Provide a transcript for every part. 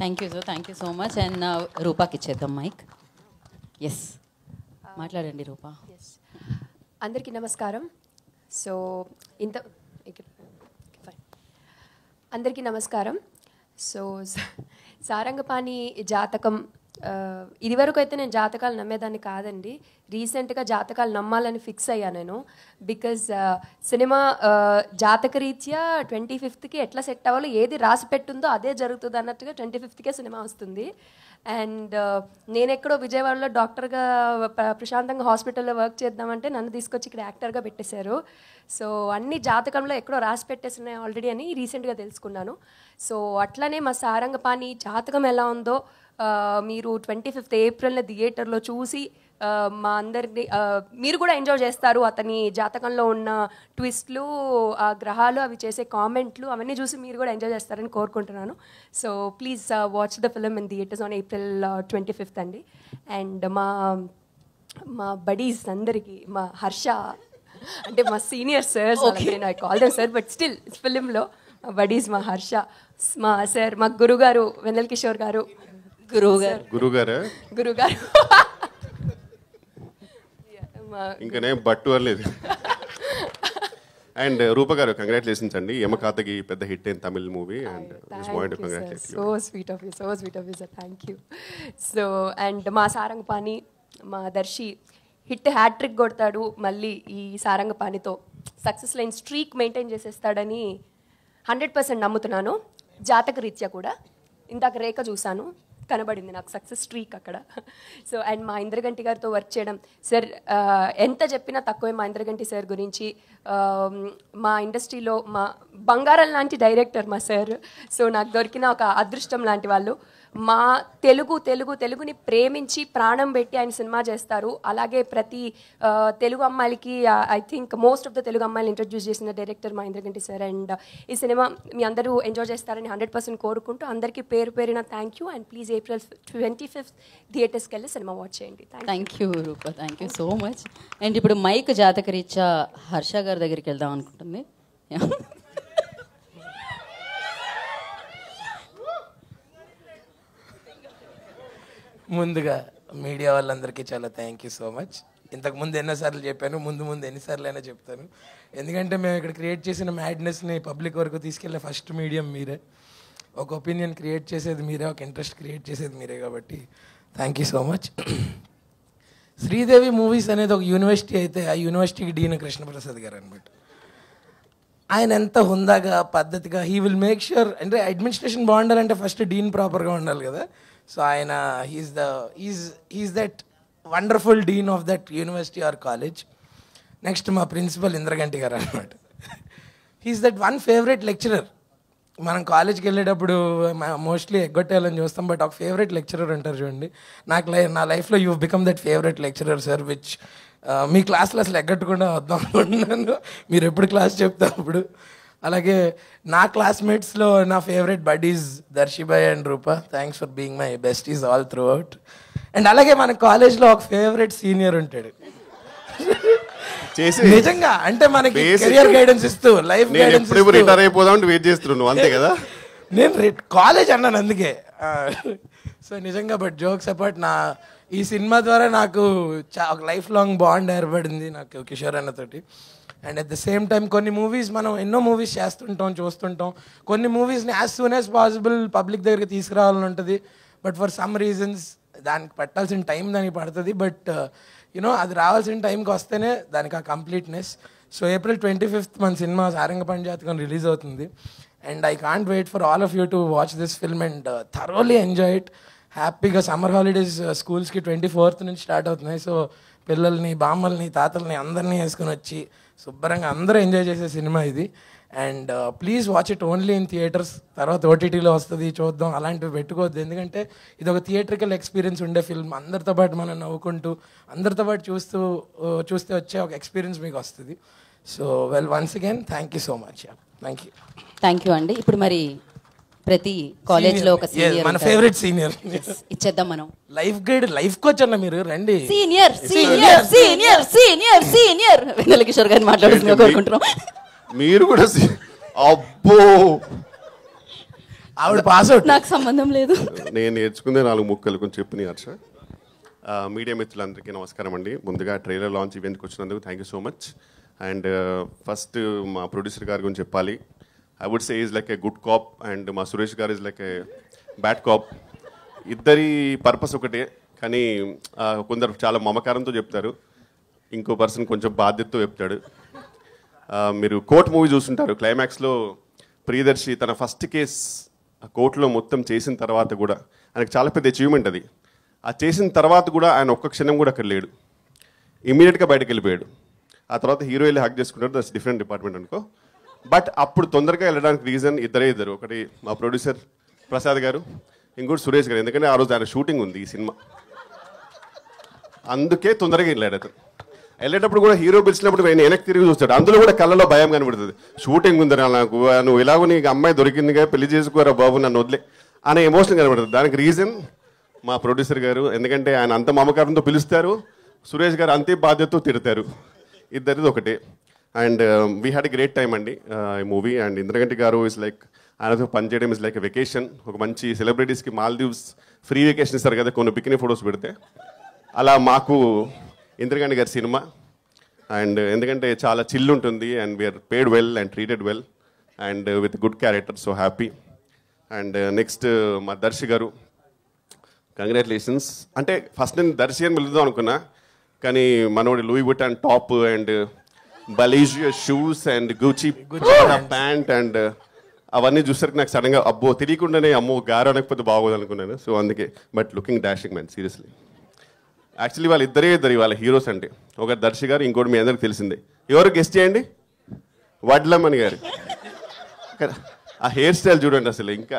Thank you so much. And రూపాకి ఇచ్చేద్దాం mic. Yes, మాట్లాడండి రూపా. అందరికీ నమస్కారం. సో అందరికీ నమస్కారం. సో సారంగపాణి జాతకం, ఇదివరకు అయితే నేను జాతకాలు నమ్మేదాన్ని కాదండి. రీసెంట్గా జాతకాలు నమ్మాలని ఫిక్స్ అయ్యాను నేను. బికాజ్ సినిమా జాతకరీత్యా 25th ఎట్లా సెట్ అవ్వాలో, ఏది రాసి పెట్టుందో అదే జరుగుతుంది అన్నట్టుగా 25th సినిమా వస్తుంది. అండ్ నేను ఎక్కడో విజయవాడలో డాక్టర్గా ప్రశాంతంగా హాస్పిటల్లో వర్క్ చేద్దామంటే నన్ను తీసుకొచ్చి ఇక్కడ యాక్టర్గా పెట్టేశారు. సో అన్ని జాతకంలో ఎక్కడో రాసి పెట్టేసినాయి ఆల్రెడీ అని రీసెంట్గా తెలుసుకున్నాను. సో అట్లనే మా సారంగపాణి జాతకం ఎలా ఉందో మీరు 25th ఏప్రిల్న థియేటర్లో చూసి మా అందరినీ మీరు కూడా ఎంజాయ్ చేస్తారు. అతని జాతకంలో ఉన్న ట్విస్ట్లు, ఆ గ్రహాలు, అవి చేసే కామెంట్లు అవన్నీ చూసి మీరు కూడా ఎంజాయ్ చేస్తారని కోరుకుంటున్నాను. So please watch the film in theatres on April 25th అండి. అండ్ మా బడీస్ అందరికీ, మా హర్ష అంటే మా సీనియర్ సార్, నేను I call them sir but still ఫిలింలో మా బడీస్, మా హర్ష, మా సార్, మా గురుగారు వెన్నెల కిషోర్ గారు, గురుగారు ఇంకనే బట్టు అనలేదు. అండ్ రూప గారు, కంగ్రాచులేషన్స్ అండి. యమకాతకి పెద్ద హిట్ అయిన Tamil movie. And so sweet of you sir, thank you. So and మా సారంగపాణి, మా దర్శి హిట్ హ్యాట్రిక్ కొడతాడు మళ్ళీ ఈ సారంగపాణితో. సక్సెస్ లైన్ స్ట్రీక్ మెయింటైన్ చేసేస్తాడని 100% నమ్ముతున్నాను. జాతక రీత్యా కూడా ఇందాక రేఖ చూశాను, కనబడింది నాకు సక్సెస్ స్ట్రీక్ అక్కడ. సో అండ్ మా ఇంద్రగంటి గారితో వర్క్ చేయడం, సార్ ఎంత చెప్పినా తక్కువే మా ఇంద్రగంటి సార్ గురించి. మా ఇండస్ట్రీలో మా బంగారం లాంటి డైరెక్టర్ మా సార్. సో నాకు దొరికిన ఒక అదృష్టం లాంటి వాళ్ళు. మా తెలుగుని ప్రేమించి ప్రాణం పెట్టి ఆయన సినిమా చేస్తారు. అలాగే ప్రతి తెలుగు అమ్మాయిలకి I think most of the Telugu అమ్మాయిలు ఇంట్రడ్యూస్ చేసిన డైరెక్టర్ మా ఇంద్రగంటి సార్. అండ్ ఈ సినిమా మీ అందరూ ఎంజాయ్ చేస్తారని 100% కోరుకుంటూ అందరికీ పేరున thank you. And please April 25th థియేటర్స్కి వెళ్ళి సినిమా వాచ్ చేయండి. Thank you Rupa, thank you so much. And ఇప్పుడు మైక్ జాతకరీత్యా హర్ష గారి దగ్గరికి వెళ్దాం అనుకుంటుంది. ముందుగా మీడియా వాళ్ళందరికీ చాలా థ్యాంక్ యూ సో మచ్. ఇంతకుముందు ఎన్నోసార్లు చెప్పాను, ముందు ఎన్నిసార్లు అయినా చెప్తాను. ఎందుకంటే మేము ఇక్కడ క్రియేట్ చేసిన మ్యాడ్నెస్ని పబ్లిక్ వరకు తీసుకెళ్ళే ఫస్ట్ మీడియం మీరే. ఒక ఒపీనియన్ క్రియేట్ చేసేది మీరే, ఒక ఇంట్రెస్ట్ క్రియేట్ చేసేది మీరే. కాబట్టి thank you so much. Sridevi movies అనేది ఒక యూనివర్సిటీ అయితే ఆ యూనివర్సిటీకి డీన్ కృష్ణప్రసాద్ గారు అనమాట. ఆయన ఎంత హుందాగా, పద్ధతిగా, హీ విల్ మేక్ ష్యూర్. అంటే అడ్మినిస్ట్రేషన్ బాగుండాలంటే ఫస్ట్ డీన్ ప్రాపర్గా ఉండాలి కదా. సో ఆయన he is that wonderful dean of that university or college. Next మా ప్రిన్సిపల్ ఇంద్రగంటి గారు అనమాట. He is that one favourite lecturer. మనం కాలేజ్కి వెళ్ళేటప్పుడు మోస్ట్లీ ఎగ్గొట్టేయాలని చూస్తాం, బట్ ఒక ఫేవరెట్ లెక్చరర్ ఉంటారు చూడండి. నా లైఫ్లో you become that favourite lecturer sir, which మీ క్లాస్లో అసలు ఎగ్గొట్టకుండా వద్దాం అనుకుంటున్నాను మీరు ఎప్పుడు క్లాస్ చెప్తే అప్పుడు. అలాగే నా క్లాస్మేట్స్లో నా ఫేవరెట్ బడీస్ దర్శిబాయ్ and Roopa. Thanks for being my besties all throughout. అండ్ అలాగే మన కాలేజ్లో ఒక ఫేవరెట్ సీనియర్ ఉంటాడు నిజంగా. అంటే మనకి కెరియర్ గైడెన్స్ ఇస్తూ, లైఫ్ గైడెన్స్ రిటైర్ అయిపోదాం వెయిట్ చేస్తున్నావు అంతే కదా. నేను కాలేజ్ అన్నాను అందుకే. సో నిజంగా బట్ జోక్స్ అపార్ట్, ఈ సినిమా ద్వారా నాకు ఒక లైఫ్ లాంగ్ బాండ్ ఏర్పడింది నాకు కిషోర్ అన్నతోటి. And at the same time కొన్ని మూవీస్ మనం ఎన్నో మూవీస్ చేస్తుంటాం, చూస్తుంటాం. కొన్ని మూవీస్ని as soon as possible public దగ్గరికి తీసుకురావాలని ఉంటుంది. బట్ ఫర్ సమ్ రీజన్స్ దానికి పట్టాల్సిన టైం దానికి పడుతుంది. బట్ యూనో అది రావాల్సిన టైంకి వస్తేనే దానికి ఆ కంప్లీట్నెస్. సో April 25th మన సినిమా సారంగపాణి జాతకం రిలీజ్ అవుతుంది. And I can't wait for all of you to watch this film and thoroughly enjoy it. హ్యాపీగా సమ్మర్ హాలిడేస్ స్కూల్స్కి 24th నుంచి స్టార్ట్ అవుతున్నాయి. సో పిల్లల్ని, బామ్మల్ని, తాతల్ని అందరినీ వేసుకొని వచ్చి శుభ్రంగా అందరూ ఎంజాయ్ చేసే సినిమా ఇది. And please watch it only in theatres. తర్వాత ఓటీటీలో వస్తుంది చూద్దాం, అలాంటివి పెట్టుకోవద్దు. ఎందుకంటే ఇది ఒక థియేట్రికల్ ఎక్స్పీరియన్స్ ఉండే ఫిల్మ్. అందరితో పాటు మనం నవ్వుకుంటూ, అందరితో పాటు చూస్తే వచ్చే ఒక ఎక్స్పీరియన్స్ మీకు వస్తుంది. So well, once again thank you so much. Thank you అండి. ఇప్పుడు మరి ప్రతి కాలేజ్లో ఒక సీనియర్, మన ఫేవరెట్ సీనియర్ ఇచ్చేద్దాం మనం. లైఫ్ గైడ్, లైఫ్ కోచ్ అన్న మీరు రండి. Senior senior senior senior senior Vennela Kishore గారిని మాట్లాడుతున్నా కోరుకుంటున్నాం. మీరు కూడా అబ్బో ఆవిడ పాస్ అవుట్. నాకు సంబంధం లేదు. నేను నేర్చుకుందే 4 ముక్కలు కొంచెం చెప్పినాయి హర్ష. మీడియా మిత్రులందరికీ నమస్కారం అండి. ముందుగా ట్రైలర్ లాంచ్ ఈవెంట్కి వచ్చినందుకు thank you so much. And first మా ప్రొడ్యూసర్ గారి గురించి చెప్పాలి. I would say is like a good cop and మా సురేష్ గారు is like a bad cop. ఇద్దరి పర్పస్ ఒకటే, కానీ కొందరు చాలా మమకారంతో చెప్తారు, ఇంకో పర్సన్ కొంచెం బాధ్యతతో చెప్తాడు. మీరు కోర్ట్ మూవీ చూస్తుంటారు, క్లైమాక్స్లో ప్రియదర్శి తన ఫస్ట్ కేస్ కోర్టులో మొత్తం చేసిన తర్వాత కూడా ఆయనకు చాలా పెద్ద అచీవ్మెంట్ అది. ఆ చేసిన తర్వాత కూడా ఆయన ఒక్క క్షణం కూడా అక్కడ లేడు, ఇమీడియట్గా బయటకు వెళ్ళిపోయాడు. ఆ తర్వాత హీరో వెళ్ళి హక్ చేసుకుంటారు, దట్స్ డిఫరెంట్ డిపార్ట్మెంట్ అనుకో. బట్ అప్పుడు తొందరగా వెళ్ళడానికి రీజన్ ఇద్దరు, ఒకటి మా ప్రొడ్యూసర్ ప్రసాద్ గారు, ఇంకోటి సురేష్ గారు. ఎందుకంటే ఆ రోజు ఆయన షూటింగ్ ఉంది ఈ సినిమా, అందుకే తొందరగా వెళ్ళాడు. అతను వెళ్ళేటప్పుడు కూడా హీరో పిలిచినప్పుడు ఆయన వెనక్కి తిరిగి చూస్తాడు, అందులో కూడా కళ్ళలో భయం కనబడుతుంది. షూటింగ్ ఉందిరా నాకు, నువ్వు ఎలాగో నీకు అమ్మాయి దొరికిందిగా, పెళ్లి చేసుకోరా బాబు నన్ను వదిలే అనే ఎమోషన్ కనబడుతుంది. దానికి రీజన్ మా ప్రొడ్యూసర్ గారు, ఎందుకంటే ఆయన అంత మమకారంతో పిలుస్తారు, సురేష్ గారు అంతే బాధ్యతతో తిడతారు. ఇద్దరిది ఒకటే. And we had a great time అండి ఈ మూవీ. అండ్ ఇంద్రగంటి గారు ఇస్ లైక్, ఆయనతో పనిచేయడం ఇస్ లైక్ ఎ వెకేషన్. ఒక మంచి సెలబ్రిటీస్కి మాల్దీవ్స్ ఫ్రీ వెకేషన్ ఇస్తారు కదా కొన్ని బికినీ ఫొటోస్ పెడితే, అలా మాకు ఇంద్రగంటి గారి సినిమా. అండ్ ఎందుకంటే చాలా చిల్ ఉంటుంది and we are paid well and treated well and with good character, so happy. And next మా దర్శి గారు, కంగ్రాచులేషన్స్. అంటే ఫస్ట్ నేను దర్శి అని వెళ్దాం అనుకున్నా, కానీ మనోడి Louis Vuitton top and Balenciaga shoes and Gucci pant and అవన్నీ చూసరికి నాకు సడన్గా అబ్బో తెలియకుండానే అమ్మో గారు అనకపోతే బాగోదు అనుకున్నాను. సో అందుకే, but looking dashing man seriously. Actually వాళ్ళ ఇద్దరు వాళ్ళ హీరోస్ అంటే, ఒకటి దర్శి గారు, ఇంకోటి మీ అందరికి తెలిసిందే. ఎవరు గెస్ట్ చేయండి? వడ్లమ్మని గారు. ఆ హెయిర్ స్టైల్ చూడండి అసలు, ఇంకా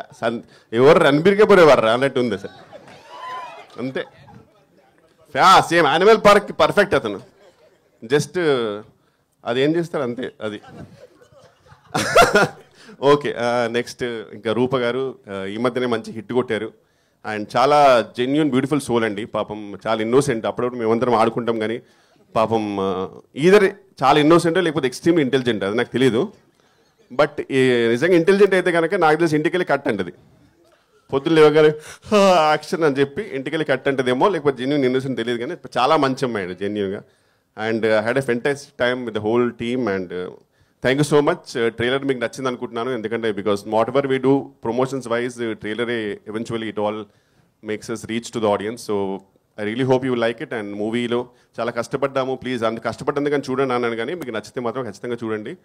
ఎవరు రణబీర్కే పోయేవారు అన్నట్టు ఉంది అసలు, అంతే. సేమ్ యానిమల్ పార్క్ పర్ఫెక్ట్ అతను, జస్ట్ అది ఏం చేస్తారు అంతే అది. ఓకే, నెక్స్ట్ ఇంకా రూప గారు ఈ మధ్యనే మంచి హిట్ కొట్టారు. అండ్ చాలా జెన్యున్ బ్యూటిఫుల్ సోల్ అండి, పాపం చాలా ఇన్నోసెంట్. అప్పుడప్పుడు మేమందరం ఆడుకుంటాం కానీ పాపం ఈధర్ చాలా ఇన్నోసెంట్ లేకపోతే ఎక్స్ట్రీమ్లీ ఇంటెలిజెంట్, అది నాకు తెలియదు. బట్ నిజంగా ఇంటెలిజెంట్ అయితే కనుక నాకు తెలిసి ఇంటికి వెళ్ళి కట్ అంటది, పొద్దున్న లేవగానే యాక్షన్ అని చెప్పి ఇంటికి వెళ్ళి కట్ అంటదేమో, లేకపోతే జెన్యున్ ఇన్నోసెంట్ తెలియదు, కానీ చాలా మంచి అమ్మాయి జెన్యున్గా. And had a fantastic time with the whole team. And thank you so much. Trailer మీకు నచ్చింది అనుకుంటున్నాను, ఎందుకంటే because whatever we do promotions wise, ట్రైలరే eventually it all makes us reach to the audience. So I really hope you like it. And మూవీలో చాలా కష్టపడ్డాము, please అంత కష్టపడ్డందుకు కానీ చూడండి అన్నాను, కానీ మీకు నచ్చితే మాత్రం ఖచ్చితంగా చూడండి.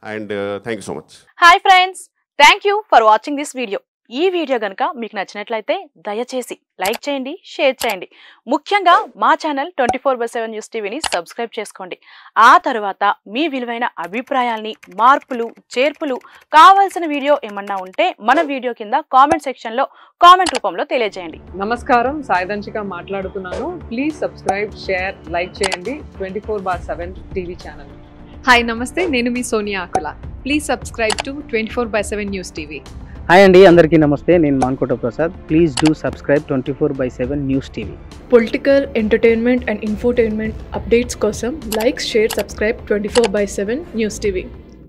And thank you so much. Hi friends, thank you for watching this video. ఈ వీడియో కనుక మీకు నచ్చినట్లయితే దయచేసి లైక్ చేయండి, షేర్ చేయండి. ముఖ్యంగా మా ఛానల్ 24/7 న్యూస్ టీవీని సబ్స్క్రైబ్ చేసుకోండి. ఆ తర్వాత మీ విలువైన అభిప్రాయాల్ని, మార్పులు, చేర్పులు, కావాల్సిన వీడియో ఏమన్నా ఉంటే మన వీడియో కింద కామెంట్ సెక్షన్లో కామెంట్ రూపంలో తెలియజేయండి. నమస్కారం, సాయిదంచిక మాట్లాడుతున్నాను. ప్లీజ్ సబ్స్క్రైబ్, షేర్, లైక్ చేయండి 24/7 టీవీ ఛానల్. హాయ్ నమస్తే, నేను మీ Sonia Akula. Please subscribe to 24/7 news TV. Hi అండి, అందరికీ నమస్తే. నేను Mankota Prasad. Please do subscribe 24/7 news TV. Political, entertainment and infotainment updates కోసం like, share, subscribe 24/7 news TV.